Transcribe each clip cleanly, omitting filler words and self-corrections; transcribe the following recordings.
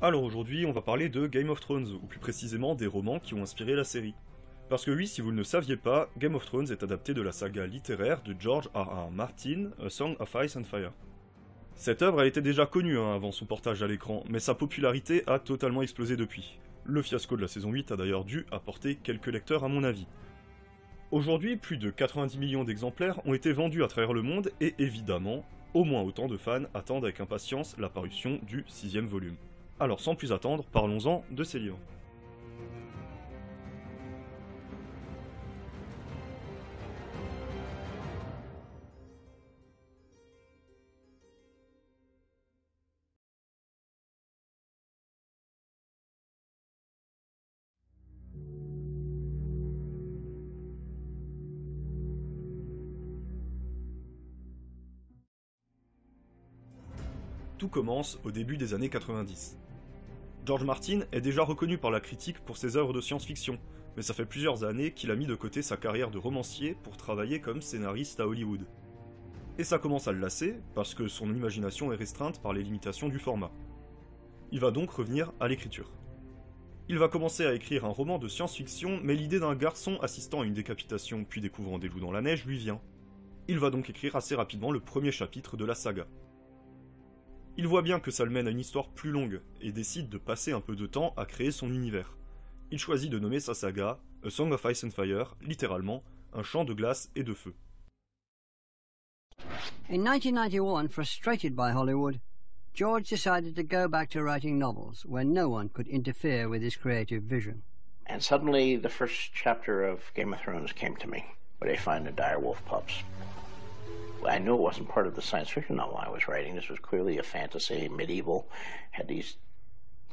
Alors aujourd'hui, on va parler de Game of Thrones, ou plus précisément des romans qui ont inspiré la série. Parce que oui, si vous ne le saviez pas, Game of Thrones est adapté de la saga littéraire de George R.R. Martin, A Song of Ice and Fire. Cette œuvre a été déjà connue avant son portage à l'écran, mais sa popularité a totalement explosé depuis. Le fiasco de la saison 8 a d'ailleurs dû apporter quelques lecteurs à mon avis. Aujourd'hui, plus de 90 millions d'exemplaires ont été vendus à travers le monde et évidemment, au moins autant de fans attendent avec impatience la parution du 6ème volume. Alors sans plus attendre, parlons-en de ces livres. Tout commence au début des années 90. George Martin est déjà reconnu par la critique pour ses œuvres de science-fiction, mais ça fait plusieurs années qu'il a mis de côté sa carrière de romancier pour travailler comme scénariste à Hollywood. Et ça commence à le lasser, parce que son imagination est restreinte par les limitations du format. Il va donc revenir à l'écriture. Il va commencer à écrire un roman de science-fiction, mais l'idée d'un garçon assistant à une décapitation puis découvrant des loups dans la neige lui vient. Il va donc écrire assez rapidement le premier chapitre de la saga. Il voit bien que ça le mène à une histoire plus longue, et décide de passer un peu de temps à créer son univers. Il choisit de nommer sa saga A Song of Ice and Fire, littéralement, un chant de glace et de feu. In 1991, frustrated by Hollywood, George decided to go back to writing novels where no one could interfere with his creative vision. And suddenly the first chapter of Game of Thrones came to me, where they find the direwolf pups. I knew it wasn't part of the science fiction novel I was writing. This was clearly a fantasy, medieval, had these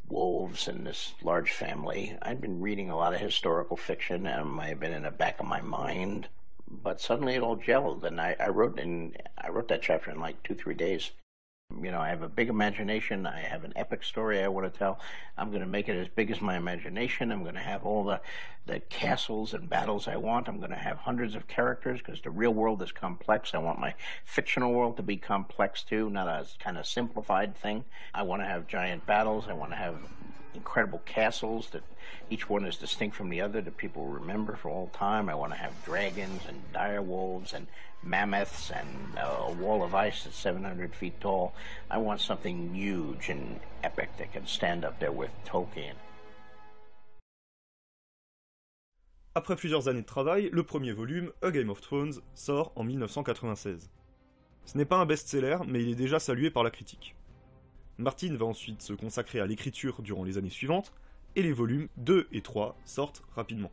wolves and this large family. I'd been reading a lot of historical fiction, and it might have been in the back of my mind, but suddenly it all gelled, and I wrote that chapter in like 2-3 days. You know, I have a big imagination. I have an epic story I want to tell. I'm going to make it as big as my imagination. I'm going to have all the castles and battles I want. I'm going to have hundreds of characters because the real world is complex. I want my fictional world to be complex too, not a kind of simplified thing. I want to have giant battles. I want to have incredible castles that each one is distinct from the other that people remember for all time. I want to have dragons and direwolves and mammoths and a wall of ice that's 700 feet tall. I want something huge and epic that can stand up there with Tolkien. Après plusieurs années de travail, le premier volume, A Game of Thrones, sort en 1996. Ce n'est pas un best-seller, mais il est déjà salué par la critique. Martin va ensuite se consacrer à l'écriture durant les années suivantes, et les volumes 2 et 3 sortent rapidement.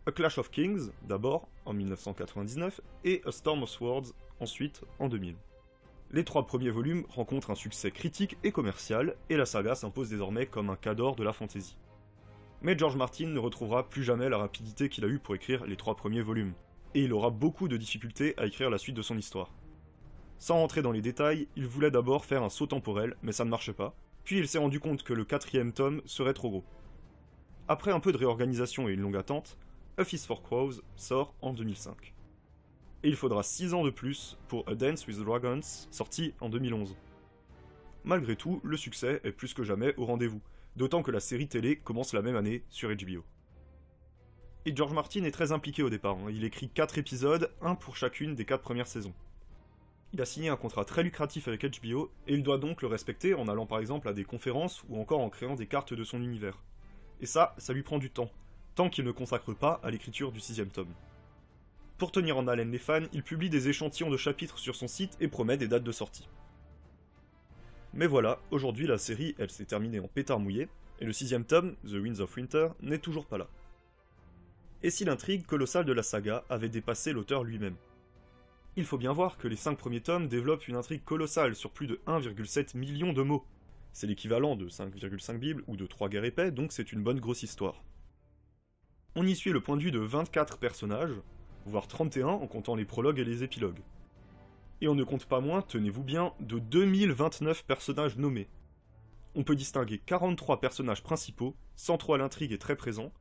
A Clash of Kings, d'abord, en 1999, et A Storm of Swords, ensuite, en 2000. Les 3 premiers volumes rencontrent un succès critique et commercial, et la saga s'impose désormais comme un cadre de la fantasy. Mais George Martin ne retrouvera plus jamais la rapidité qu'il a eue pour écrire les 3 premiers volumes, et il aura beaucoup de difficultés à écrire la suite de son histoire. Sans rentrer dans les détails, il voulait d'abord faire un saut temporel, mais ça ne marchait pas, puis il s'est rendu compte que le 4ème tome serait trop gros. Après un peu de réorganisation et une longue attente, A Feast for Crows sort en 2005. Et il faudra 6 ans de plus pour A Dance with Dragons, sorti en 2011. Malgré tout, le succès est plus que jamais au rendez-vous, d'autant que la série télé commence la même année sur HBO. Et George Martin est très impliqué au départ, il écrit 4 épisodes, un pour chacune des 4 premières saisons. Il a signé un contrat très lucratif avec HBO, et il doit donc le respecter en allant par exemple à des conférences ou encore en créant des cartes de son univers. Et ça lui prend du temps, tant qu'il ne consacre pas à l'écriture du 6ème tome. Pour tenir en haleine les fans, il publie des échantillons de chapitres sur son site et promet des dates de sortie. Mais voilà, aujourd'hui la série, elle s'est terminée en pétard mouillé, et le 6ème tome, The Winds of Winter, n'est toujours pas là. Et si l'intrigue colossale de la saga avait dépassé l'auteur lui-même? Il faut bien voir que les 5 premiers tomes développent une intrigue colossale sur plus de 1,7 million de mots. C'est l'équivalent de 5,5 Bibles ou de 3 guerres épais, donc c'est une bonne grosse histoire. On y suit le point de vue de 24 personnages, voire 31 en comptant les prologues et les épilogues. Et on ne compte pas moins, tenez-vous bien, de 2029 personnages nommés. On peut distinguer 43 personnages principaux, 103 à l'intrigue et très présents,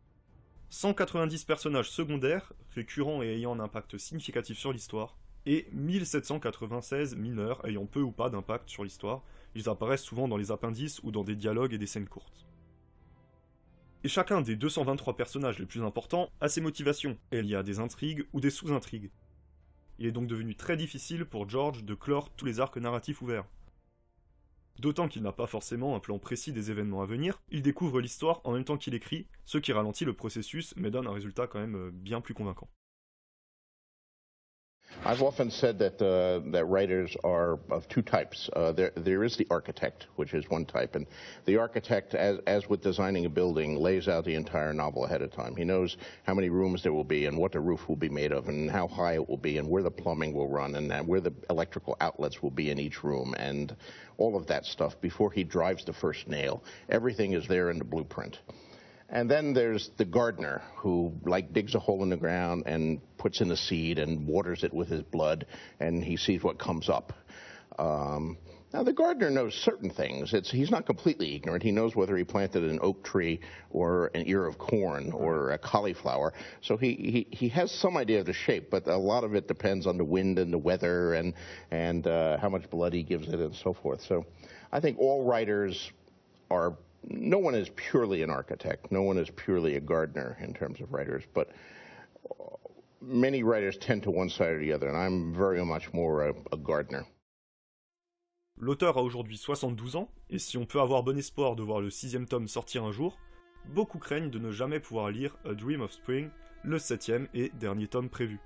190 personnages secondaires, récurrents et ayant un impact significatif sur l'histoire, et 1796 mineurs ayant peu ou pas d'impact sur l'histoire, ils apparaissent souvent dans les appendices ou dans des dialogues et des scènes courtes. Et chacun des 223 personnages les plus importants a ses motivations, et il y a des intrigues ou des sous-intrigues. Il est donc devenu très difficile pour George de clore tous les arcs narratifs ouverts. D'autant qu'il n'a pas forcément un plan précis des événements à venir, il découvre l'histoire en même temps qu'il écrit, ce qui ralentit le processus mais donne un résultat quand même bien plus convaincant. I've often said that writers are of two types. There is the architect, which is one type, and the architect, as with designing a building, lays out the entire novel ahead of time. He knows how many rooms there will be, and what the roof will be made of, and how high it will be, and where the plumbing will run, and where the electrical outlets will be in each room, and all of that stuff before he drives the first nail. Everything is there in the blueprint. And then there's the gardener who, like, digs a hole in the ground and puts in the seed and waters it with his blood, and he sees what comes up. Now, the gardener knows certain things. He's not completely ignorant. He knows whether he planted an oak tree or an ear of corn or a cauliflower. So he has some idea of the shape, but a lot of it depends on the wind and the weather and how much blood he gives it and so forth. So I think all writers are... No one is purely an architect. No one is purely a gardener in terms of writers, but many writers tend to one side or the other, and I'm very much more a gardener. L'auteur a aujourd'hui 72 ans, et si on peut avoir bon espoir de voir le 6e tome sortir un jour, beaucoup craignent de ne jamais pouvoir lire A Dream of Spring, le 7e et dernier tome prévu.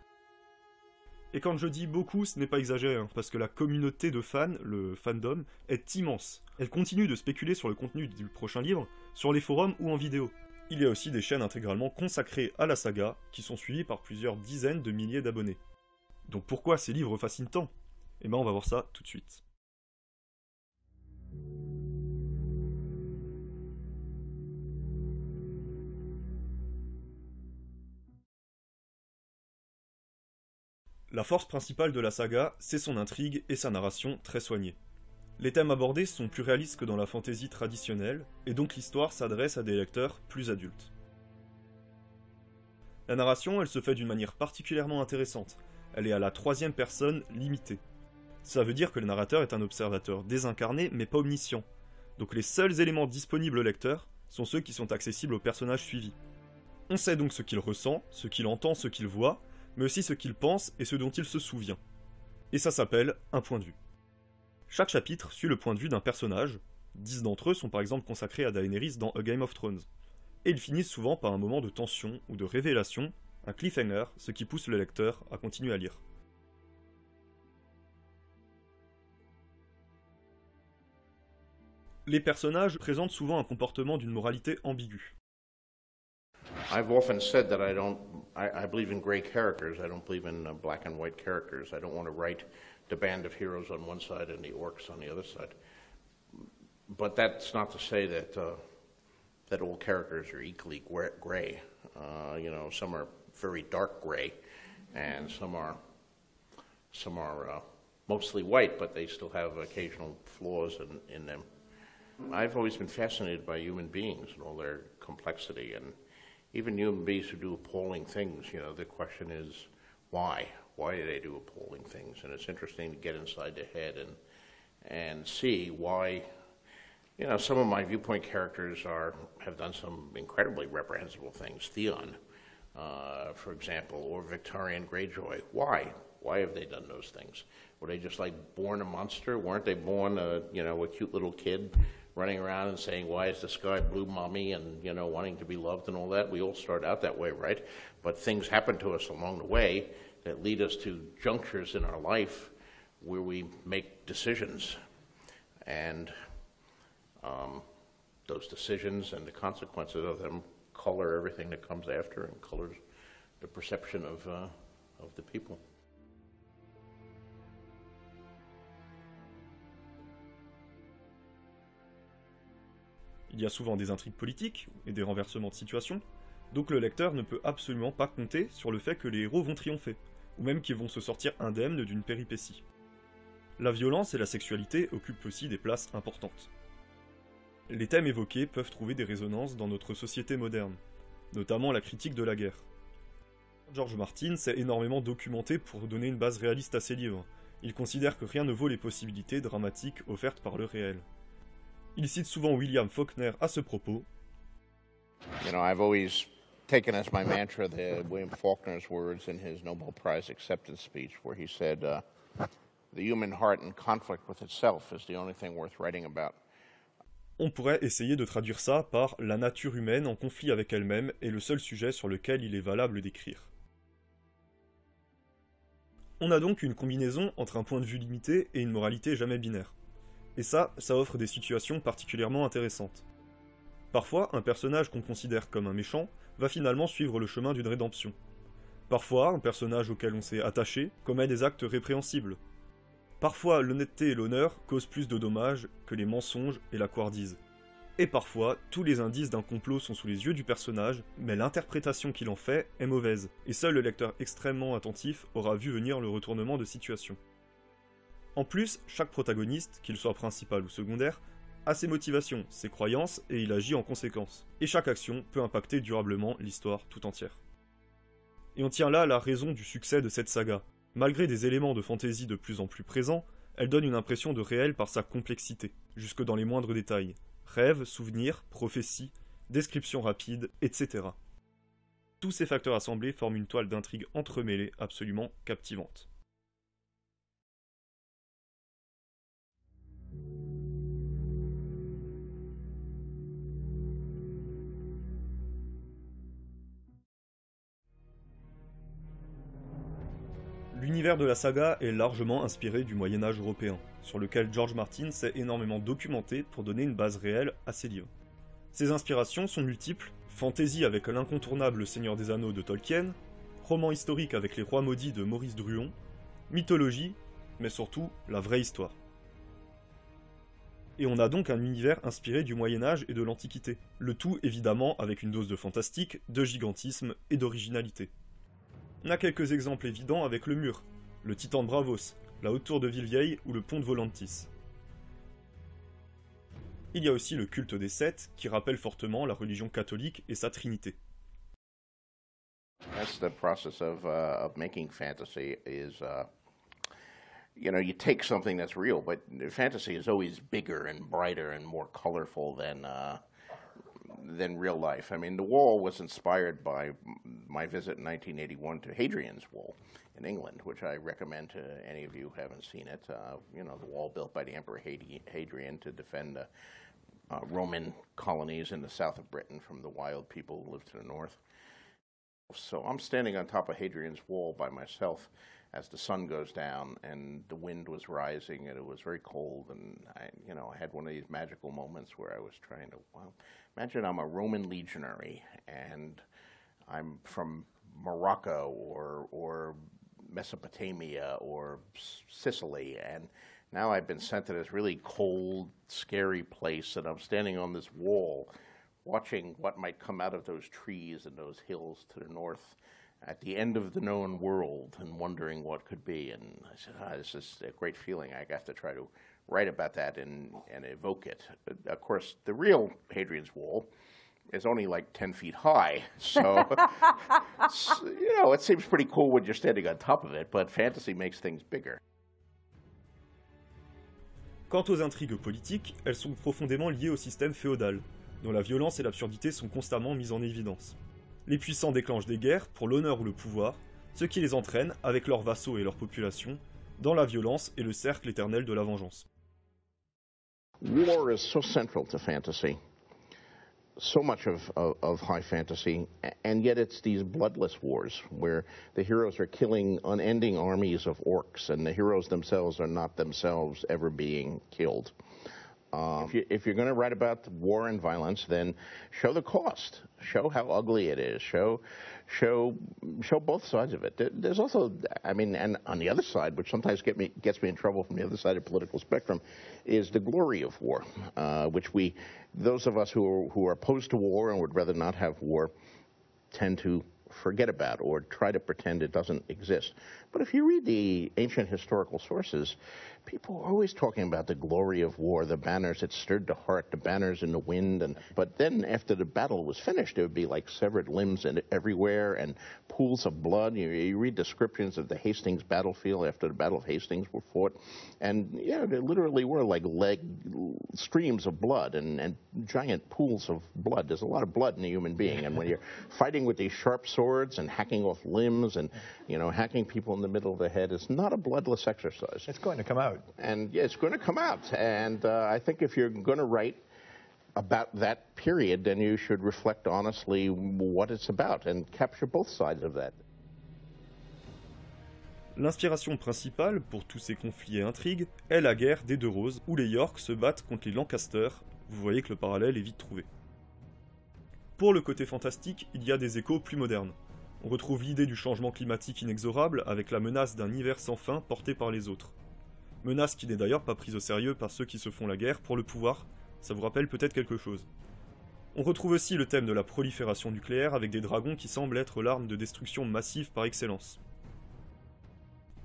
Et quand je dis beaucoup, ce n'est pas exagéré, hein, parce que la communauté de fans, le fandom, est immense. Elle continue de spéculer sur le contenu du prochain livre, sur les forums ou en vidéo. Il y a aussi des chaînes intégralement consacrées à la saga, qui sont suivies par plusieurs dizaines de milliers d'abonnés. Donc pourquoi ces livres fascinent tant ? Eh ben on va voir ça tout de suite. La force principale de la saga, c'est son intrigue et sa narration très soignée. Les thèmes abordés sont plus réalistes que dans la fantasy traditionnelle, et donc l'histoire s'adresse à des lecteurs plus adultes. La narration, elle se fait d'une manière particulièrement intéressante. Elle est à la 3e personne limitée. Ça veut dire que le narrateur est un observateur désincarné mais pas omniscient. Donc les seuls éléments disponibles au lecteur sont ceux qui sont accessibles au personnage suivi. On sait donc ce qu'il ressent, ce qu'il entend, ce qu'il voit, mais aussi ce qu'il pense et ce dont il se souvient. Et ça s'appelle un point de vue. Chaque chapitre suit le point de vue d'un personnage, 10 d'entre eux sont par exemple consacrés à Daenerys dans A Game of Thrones, et ils finissent souvent par un moment de tension ou de révélation, un cliffhanger, ce qui pousse le lecteur à continuer à lire. Les personnages présentent souvent un comportement d'une moralité ambiguë. I've often said that I believe in gray characters. I don't believe in black and white characters. I don't want to write the band of heroes on one side and the orcs on the other side. But that's not to say that that all characters are equally gray. You know, some are very dark gray, and some are mostly white, but they still have occasional flaws in them. I've always been fascinated by human beings and all their complexity, and even human beings who do appalling things, you know, the question is why? Why do they do appalling things? And it's interesting to get inside their head and see why. You know, some of my viewpoint characters have done some incredibly reprehensible things. Theon, for example, or Victorian Greyjoy. Why? Why have they done those things? Were they just like born a monster? Weren't they born a cute little kid running around and saying, why is the sky blue, mommy, and, you know, wanting to be loved and all that? We all start out that way, right? But things happen to us along the way that lead us to junctures in our life where we make decisions. And those decisions and the consequences of them color everything that comes after and colors the perception of the people. Il y a souvent des intrigues politiques et des renversements de situation, donc le lecteur ne peut absolument pas compter sur le fait que les héros vont triompher, ou même qu'ils vont se sortir indemnes d'une péripétie. La violence et la sexualité occupent aussi des places importantes. Les thèmes évoqués peuvent trouver des résonances dans notre société moderne, notamment la critique de la guerre. George Martin s'est énormément documenté pour donner une base réaliste à ses livres. Il considère que rien ne vaut les possibilités dramatiques offertes par le réel. Il cite souvent William Faulkner à ce propos. You know, I've always taken as my mantra William Faulkner's words in his Nobel Prize acceptance speech, where he said, "The human heart in conflict with itself is the only thing worth writing about." On pourrait essayer de traduire ça par « la nature humaine en conflit avec elle-même est le seul sujet sur lequel il est valable d'écrire ». On a donc une combinaison entre un point de vue limité et une moralité jamais binaire. Et ça offre des situations particulièrement intéressantes. Parfois, un personnage qu'on considère comme un méchant va finalement suivre le chemin d'une rédemption. Parfois, un personnage auquel on s'est attaché commet des actes répréhensibles. Parfois, l'honnêteté et l'honneur causent plus de dommages que les mensonges et la couardise. Et parfois, tous les indices d'un complot sont sous les yeux du personnage, mais l'interprétation qu'il en fait est mauvaise, et seul le lecteur extrêmement attentif aura vu venir le retournement de situation. En plus, chaque protagoniste, qu'il soit principal ou secondaire, a ses motivations, ses croyances, et il agit en conséquence. Et chaque action peut impacter durablement l'histoire tout entière. Et on tient là la raison du succès de cette saga. Malgré des éléments de fantaisie de plus en plus présents, elle donne une impression de réel par sa complexité, jusque dans les moindres détails. Rêves, souvenirs, prophéties, descriptions rapides, etc. Tous ces facteurs assemblés forment une toile d'intrigue entremêlée absolument captivante. L'univers de la saga est largement inspiré du Moyen-Âge européen, sur lequel George Martin s'est énormément documenté pour donner une base réelle à ses livres. Ses inspirations sont multiples, fantasy avec l'incontournable Seigneur des Anneaux de Tolkien, roman historique avec les Rois Maudits de Maurice Druon, mythologie, mais surtout la vraie histoire. Et on a donc un univers inspiré du Moyen-Âge et de l'Antiquité, le tout évidemment avec une dose de fantastique, de gigantisme et d'originalité. On a quelques exemples évidents avec le mur, le titan de Bravos, la haute tour de Villevieille ou le pont de Volantis. Il y a aussi le culte des sept qui rappelle fortement la religion catholique et sa trinité. That's the process of making fantasy is, you know, you take something that's real, but fantasy is always bigger and brighter and more colorful than real life. I mean, The Wall was inspired by my visit in 1981 to Hadrian's Wall in England, which I recommend to any of you who haven't seen it. You know, the wall built by the Emperor Hadrian to defend Roman colonies in the south of Britain from the wild people who lived to the north. So I'm standing on top of Hadrian's Wall by myself as the sun goes down and the wind was rising and it was very cold, and I had one of these magical moments where I was trying to, well, imagine I'm a Roman legionary and I'm from Morocco or Mesopotamia or Sicily, and now I've been sent to this really cold, scary place, and I'm standing on this wall watching what might come out of those trees and those hills to the north at the end of the known world and wondering what could be. And I said, this is a great feeling. I have to try to write about that and evoke it. But of course, the real Hadrian's Wall is only like 10 feet high. So, it seems pretty cool when you're standing on top of it, but fantasy makes things bigger. Quant aux intrigues politiques, elles sont profondément liées au système féodal, dont la violence et l'absurdité sont constamment mises en évidence. Les puissants déclenchent des guerres pour l'honneur ou le pouvoir, ce qui les entraîne, avec leurs vassaux et leur population, dans la violence et le cercle éternel de la vengeance. War is so central to fantasy, so much of high fantasy, and yet it's these bloodless wars where the heroes are killing unending armies of orcs, and the heroes themselves are not themselves ever being killed. If you're going to write about war and violence, then show the cost. Show how ugly it is. Show both sides of it. There's also, and on the other side, which sometimes gets me in trouble from the other side of the political spectrum, is the glory of war, which those of us who are opposed to war and would rather not have war, tend to forget about or try to pretend it doesn't exist. But if you read the ancient historical sources, people are always talking about the glory of war, the banners that stirred the heart, the banners in the wind. But then after the battle was finished, there would be like severed limbs everywhere and pools of blood. You read descriptions of the Hastings battlefield after the Battle of Hastings were fought. And yeah, there literally were like streams of blood and giant pools of blood. There's a lot of blood in a human being. And when you're fighting with these sharp swords and hacking off limbs and, you know, hacking people in the middle of the head, it's not a bloodless exercise. It's going to come out. And yeah, it's going to come out. And I think if you're going to write about that period, then you should reflect honestly what it's about and capture both sides of that. L'inspiration principale pour tous ces conflits et intrigues est la guerre des Deux Roses, où les York se battent contre les Lancaster. Vous voyez que le parallèle est vite trouvé. Pour le côté fantastique, il y a des échos plus modernes. On retrouve l'idée du changement climatique inexorable avec la menace d'un hiver sans fin porté par les autres. Menace qui n'est d'ailleurs pas prise au sérieux par ceux qui se font la guerre pour le pouvoir, ça vous rappelle peut-être quelque chose. On retrouve aussi le thème de la prolifération nucléaire avec des dragons qui semblent être l'arme de destruction massive par excellence.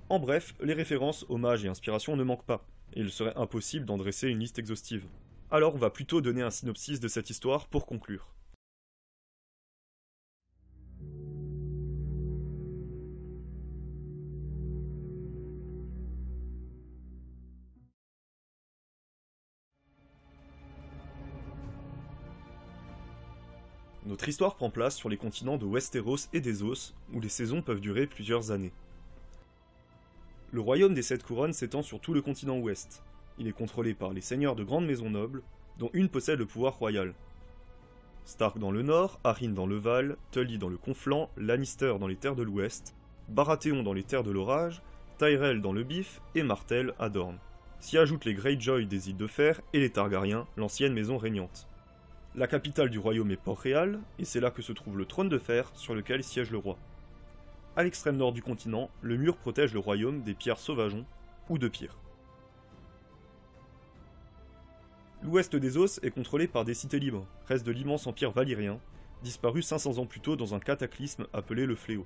En bref, les références, hommages et inspirations ne manquent pas, et il serait impossible d'en dresser une liste exhaustive. Alors on va plutôt donner un synopsis de cette histoire pour conclure. Notre histoire prend place sur les continents de Westeros et d'Essos, où les saisons peuvent durer plusieurs années. Le royaume des Sept Couronnes s'étend sur tout le continent ouest. Il est contrôlé par les seigneurs de grandes maisons nobles, dont une possède le pouvoir royal. Stark dans le nord, Arryn dans le Val, Tully dans le Conflant, Lannister dans les terres de l'ouest, Baratheon dans les terres de l'orage, Tyrell dans le Bif et Martell à Dorne. S'y ajoutent les Greyjoy des îles de Fer et les Targaryens, l'ancienne maison régnante. La capitale du royaume est Port-Réal, et c'est là que se trouve le trône de fer sur lequel siège le roi. À l'extrême nord du continent, le mur protège le royaume des pierres sauvageons, ou de pire. L'ouest des Os est contrôlé par des cités libres, reste de l'immense empire valyrien, disparu 500 ans plus tôt dans un cataclysme appelé le Fléau.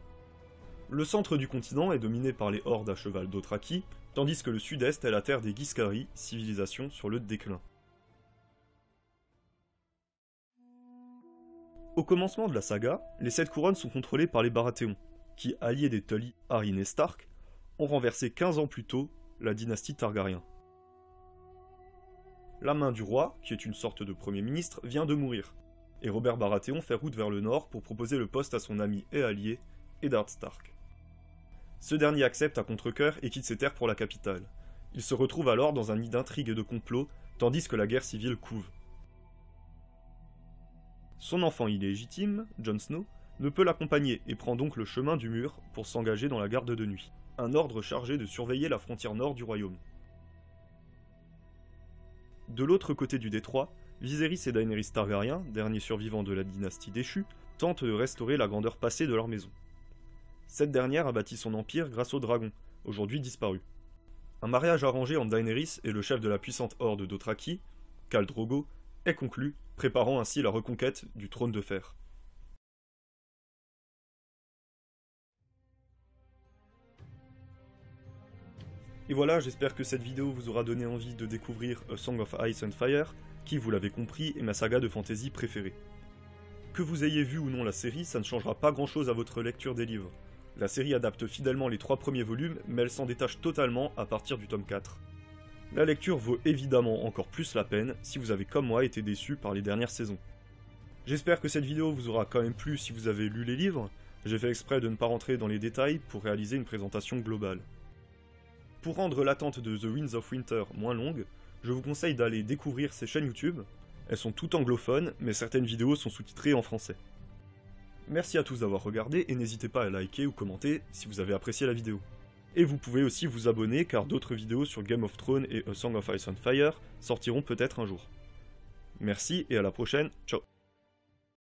Le centre du continent est dominé par les hordes à cheval d'Othraki, tandis que le sud-est est la terre des Ghiscari, civilisation sur le déclin. Au commencement de la saga, les Sept Couronnes sont contrôlées par les Baratheons, qui, alliés des Tully, Arryn et Stark, ont renversé 15 ans plus tôt la dynastie Targaryen. La main du roi, qui est une sorte de premier ministre, vient de mourir, et Robert Baratheon fait route vers le nord pour proposer le poste à son ami et allié, Eddard Stark. Ce dernier accepte à contre-cœur et quitte ses terres pour la capitale. Il se retrouve alors dans un nid d'intrigues et de complots, tandis que la guerre civile couve. Son enfant illégitime, Jon Snow, ne peut l'accompagner et prend donc le chemin du mur pour s'engager dans la garde de nuit, un ordre chargé de surveiller la frontière nord du royaume. De l'autre côté du détroit, Viserys et Daenerys Targaryen, derniers survivants de la dynastie déchue, tentent de restaurer la grandeur passée de leur maison. Cette dernière a bâti son empire grâce aux dragons, aujourd'hui disparus. Un mariage arrangé entre Daenerys et le chef de la puissante horde d'Othraki, Khal Drogo, est conclu, préparant ainsi la reconquête du trône de fer. Et voilà, j'espère que cette vidéo vous aura donné envie de découvrir A Song of Ice and Fire, qui, vous l'avez compris, est ma saga de fantasy préférée. Que vous ayez vu ou non la série, ça ne changera pas grand chose à votre lecture des livres. La série adapte fidèlement les 3 premiers volumes, mais elle s'en détache totalement à partir du tome 4. La lecture vaut évidemment encore plus la peine si vous avez comme moi été déçu par les dernières saisons. J'espère que cette vidéo vous aura quand même plu si vous avez lu les livres, j'ai fait exprès de ne pas rentrer dans les détails pour réaliser une présentation globale. Pour rendre l'attente de The Winds of Winter moins longue, je vous conseille d'aller découvrir ces chaînes YouTube. Elles sont toutes anglophones, mais certaines vidéos sont sous-titrées en français. Merci à tous d'avoir regardé et n'hésitez pas à liker ou commenter si vous avez apprécié la vidéo. Et vous pouvez aussi vous abonner car d'autres vidéos sur Game of Thrones et A Song of Ice and Fire sortiront peut-être un jour. Merci et à la prochaine, ciao.